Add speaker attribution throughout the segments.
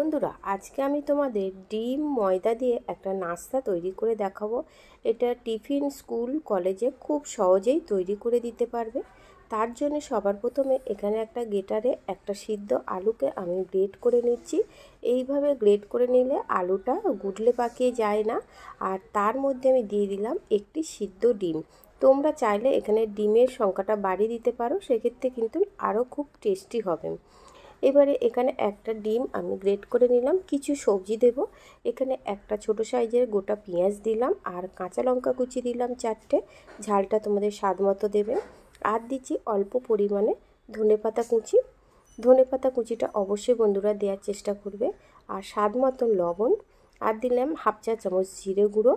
Speaker 1: বন্ধুরা, আজকে আমি তোমাদের ডিম ময়দা দিয়ে একটা নাস্তা তৈরি করে দেখাবো। এটা টিফিন, স্কুল, কলেজে খুব সহজেই তৈরি করে দিতে পারবে। তার জন্য সবার প্রথমে এখানে একটা গ্রেটারে একটা সিদ্ধ আলুকে আমি গ্রেট করে নিচ্ছি। এইভাবে গ্রেট করে নিলে আলুটা গুটলে পাকিয়ে যায় না। আর তার মধ্যে আমি দিয়ে দিলাম একটি সিদ্ধ ডিম। তোমরা চাইলে এখানে ডিমের সংখ্যাটা বাড়িয়ে দিতে পারো, সেক্ষেত্রে কিন্তু আরও খুব টেস্টি হবে। এবারে এখানে একটা ডিম আমি গ্রেট করে নিলাম। কিছু সবজি দেব। এখানে একটা ছোট সাইজের গোটা পেঁয়াজ দিলাম, আর কাঁচা লঙ্কা কুচি দিলাম 4টে। ঝালটা তোমাদের স্বাদ মতো দেবে। আর দিচ্ছি অল্প পরিমাণে ধনেপাতা কুচি। ধনেপাতা কুচিটা অবশ্যই বন্ধুরা দেওয়ার চেষ্টা করবে। আর স্বাদ মতো লবণ। আর দিলাম হাফ চা চামচ জিরে গুঁড়ো।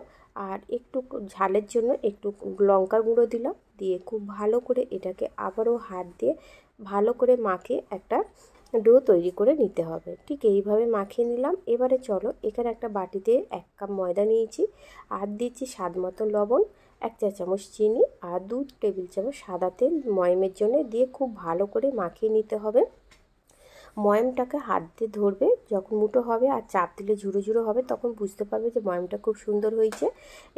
Speaker 1: আর একটু ঝালের জন্য একটু লঙ্কার গুঁড়ো দিলাম। দিয়ে খুব ভালো করে এটাকে আবারও হাত দিয়ে ভালো করে মাখিয়ে একটা ডো তৈরি করে নিতে হবে। ঠিক এইভাবে মাখিয়ে নিলাম। এবারে চলো, এখানে একটা বাটিতে 1 কাপ ময়দা নিয়েছি। আর দিচ্ছি স্বাদ মতো লবণ, 1 চা চামচ চিনি, আর 2 টেবিল চামচ সাদা তেল ময়মের জন্য দিয়ে খুব ভালো করে মাখিয়ে নিতে হবে। ময়মটাকে হাত দিয়ে ধরবে, যখন মুঠো হবে আর চাপ দিলে ঝুড়ো ঝুড়ো হবে, তখন বুঝতে পারবে যে ময়মটা খুব সুন্দর হয়েছে।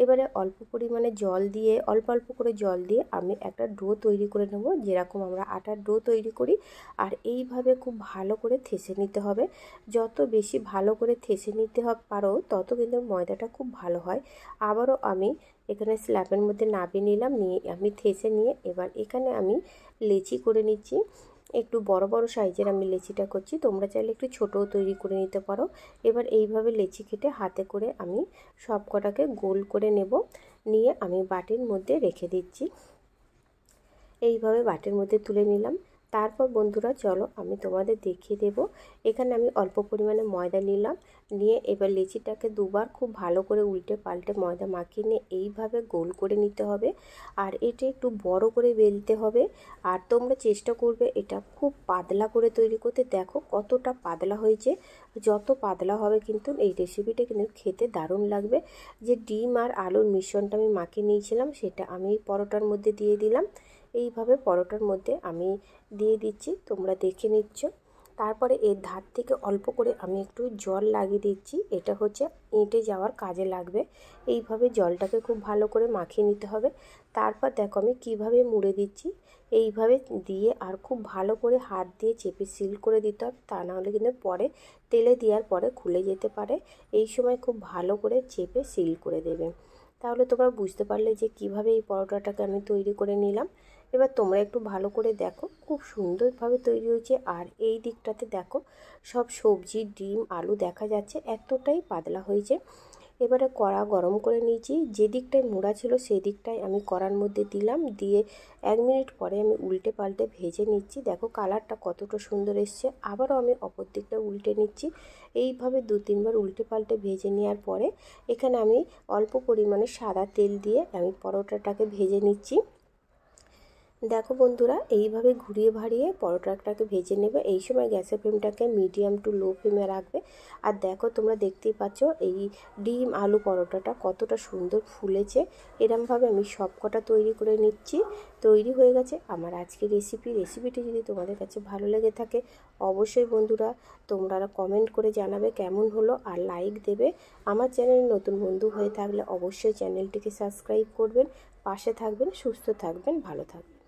Speaker 1: এবারে অল্প পরিমাণে জল দিয়ে অল্প অল্প করে জল দিয়ে আমি একটা ডো তৈরি করে নেব, যেরকম আমরা আটার ডো তৈরি করি। আর এইভাবে খুব ভালো করে থেসে নিতে হবে। যত বেশি ভালো করে থেসে নিতে পারো, তত কিন্তু ময়দাটা খুব ভালো হয়। আবারও আমি এখানে স্ল্যাবের মধ্যে নামিয়ে নিলাম। নিয়ে আমি থেসে নিয়ে এবার এখানে আমি লেচি করে নিচ্ছি। একটু বড় বড় সাইজের আমি লেচিটা করছি, তোমরা চাইলে একটু ছোটও তৈরি করে নিতে পারো। এবার এইভাবে লেচি কেটে হাতে করে আমি সব কটাকে গোল করে নেব। নিয়ে আমি বাটির মধ্যে রেখে দিচ্ছি। এইভাবে বাটির মধ্যে তুলে নিলাম। তারপর বন্ধুরা চলো আমি তোমাদের দেখিয়ে দেব। এখানে আমি অল্প পরিমাণে ময়দা নিলাম। নিয়ে এবার লেচিটাকে দুবার খুব ভালো করে উল্টে পাল্টে ময়দা মাখিয়ে নিয়ে এইভাবে গোল করে নিতে হবে। আর এটা একটু বড় করে বেলতে হবে। আর তোমরা চেষ্টা করবে এটা খুব পাতলা করে তৈরি করতে। দেখো কতটা পাতলা হয়েছে। যত পাতলা হবে কিন্তু এই রেসিপিটা কিন্তু খেতে দারুণ লাগবে। যে ডিম আর আলুর মিশ্রণটা আমি মাখিয়ে নিয়েছিলাম, সেটা আমি পরোটার মধ্যে দিয়ে দিলাম। এইভাবে পরোটার মধ্যে আমি দিয়ে দিচ্ছি, তোমরা দেখে নিচ্ছ। তারপরে এর ধার থেকে অল্প করে আমি একটু জল লাগিয়ে দিচ্ছি। এটা হচ্ছে এঁটে যাওয়ার কাজে লাগবে। এইভাবে জলটাকে খুব ভালো করে মাখিয়ে নিতে হবে। তারপর দেখো আমি কিভাবে মুড়ে দিচ্ছি। এইভাবে দিয়ে আর খুব ভালো করে হাত দিয়ে চেপে সিল করে দিতে হবে, তা নাহলে কিন্তু পরে তেলে দেওয়ার পরে খুলে যেতে পারে। এই সময় খুব ভালো করে চেপে সিল করে দেবে। তাহলে তোমরা বুঝতে পারলে যে কিভাবে এই পরোটাটাকে আমি তৈরি করে নিলাম। এবার তোমরা একটু ভালো করে দেখো, খুব সুন্দরভাবে তৈরি হয়েছে। আর এই দিকটাতে দেখো সব সবজি, ডিম, আলু দেখা যাচ্ছে, এতটাই পাতলা হয়েছে। এবারে কড়া গরম করে নিয়েছি। যে দিকটায় মোড়া ছিল সেই দিকটায় আমি কড়ার মধ্যে দিলাম। দিয়ে 1 মিনিট পরে আমি উল্টে পাল্টে ভেজে নিচ্ছি। দেখো কালারটা কতটা সুন্দর এসছে। আবারও আমি অপর দিকটা উল্টে নিচ্ছি। এইভাবে 2-3 বার উল্টে পাল্টে ভেজে নেওয়ার পরে এখানে আমি অল্প পরিমাণে সাদা তেল দিয়ে আমি পরোটাটাকে ভেজে নিচ্ছি। দেখো বন্ধুরা, এইভাবে ঘুরিয়ে ভাড়িয়ে পরোটাটাকে ভেজে নেবে। এই সময় গ্যাসের ফ্লেমটাকে মিডিয়াম টু লো ফ্লেমে রাখবে। আর দেখো তোমরা দেখতেই পাচ্ছ এই ডিম আলু পরোটাটা কতটা সুন্দর ফুলেছে। এরমভাবে আমি সব কটা তৈরি করে নিচ্ছি। তৈরি হয়ে গেছে আমার আজকের রেসিপিটি যদি তোমাদের কাছে ভালো লেগে থাকে, অবশ্যই বন্ধুরা তোমরা কমেন্ট করে জানাবে কেমন হলো, আর লাইক দেবে। আমার চ্যানেল নতুন বন্ধু হয়ে থাকলে অবশ্যই চ্যানেলটিকে সাবস্ক্রাইব করবেন। পাশে থাকবেন, সুস্থ থাকবেন, ভালো থাকবেন।